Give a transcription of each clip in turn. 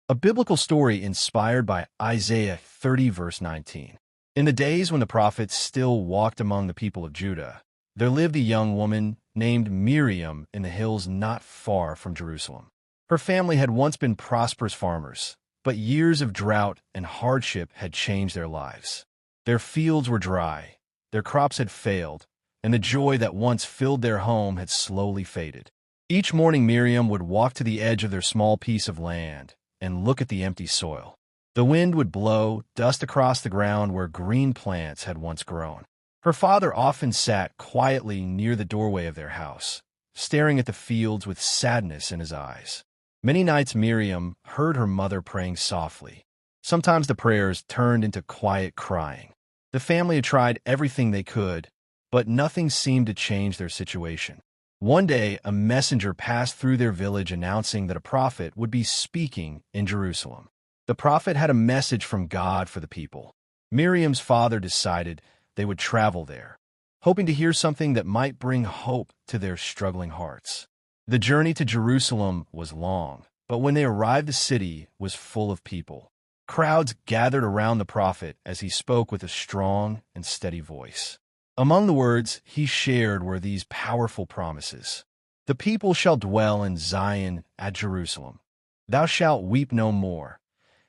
A biblical story inspired by Isaiah 30, verse 19. In the days when the prophets still walked among the people of Judah, there lived a young woman named Miriam in the hills not far from Jerusalem. Her family had once been prosperous farmers, but years of drought and hardship had changed their lives. Their fields were dry, their crops had failed, and the joy that once filled their home had slowly faded. Each morning Miriam would walk to the edge of their small piece of land and look at the empty soil. The wind would blow dust across the ground where green plants had once grown. Her father often sat quietly near the doorway of their house, staring at the fields with sadness in his eyes. Many nights Miriam heard her mother praying softly. Sometimes the prayers turned into quiet crying. The family had tried everything they could, but nothing seemed to change their situation. One day, a messenger passed through their village announcing that a prophet would be speaking in Jerusalem. The prophet had a message from God for the people. Miriam's father decided they would travel there, hoping to hear something that might bring hope to their struggling hearts. The journey to Jerusalem was long, but when they arrived, the city was full of people. Crowds gathered around the prophet as he spoke with a strong and steady voice. Among the words he shared were these powerful promises. The people shall dwell in Zion at Jerusalem. Thou shalt weep no more.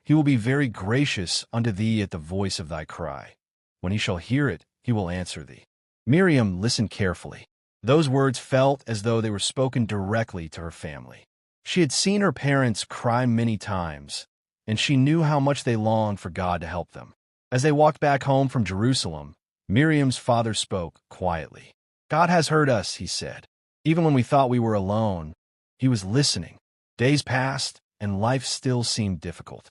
He will be very gracious unto thee at the voice of thy cry. When he shall hear it, he will answer thee. Miriam listened carefully. Those words felt as though they were spoken directly to her family. She had seen her parents cry many times, and she knew how much they longed for God to help them. As they walked back home from Jerusalem, Miriam's father spoke quietly. God has heard us, he said. Even when we thought we were alone, he was listening. Days passed, and life still seemed difficult.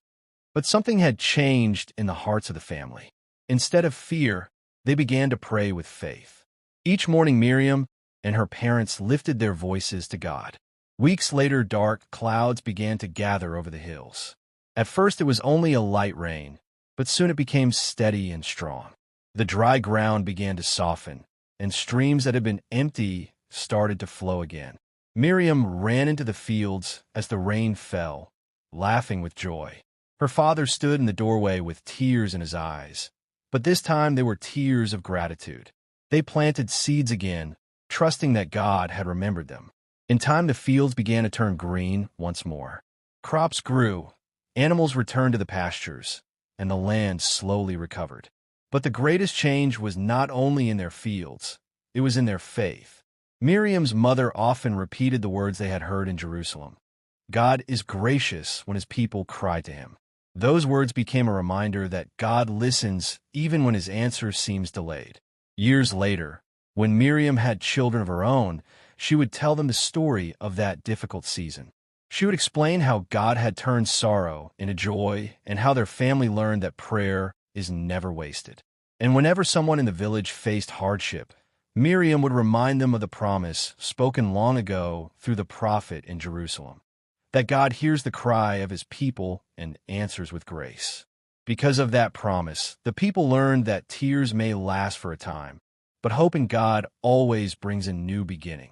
But something had changed in the hearts of the family. Instead of fear, they began to pray with faith. Each morning, Miriam and her parents lifted their voices to God. Weeks later, dark clouds began to gather over the hills. At first, it was only a light rain, but soon it became steady and strong. The dry ground began to soften, and streams that had been empty started to flow again. Miriam ran into the fields as the rain fell, laughing with joy. Her father stood in the doorway with tears in his eyes, but this time they were tears of gratitude. They planted seeds again, trusting that God had remembered them. In time, the fields began to turn green once more. Crops grew, animals returned to the pastures, and the land slowly recovered. But the greatest change was not only in their fields, it was in their faith. Miriam's mother often repeated the words they had heard in Jerusalem. God is gracious when his people cry to him. Those words became a reminder that God listens even when his answer seems delayed. Years later, when Miriam had children of her own, she would tell them the story of that difficult season. She would explain how God had turned sorrow into joy and how their family learned that prayer is never wasted. And whenever someone in the village faced hardship, Miriam would remind them of the promise spoken long ago through the prophet in Jerusalem, that God hears the cry of his people and answers with grace. Because of that promise, the people learned that tears may last for a time, but hope in God always brings a new beginning.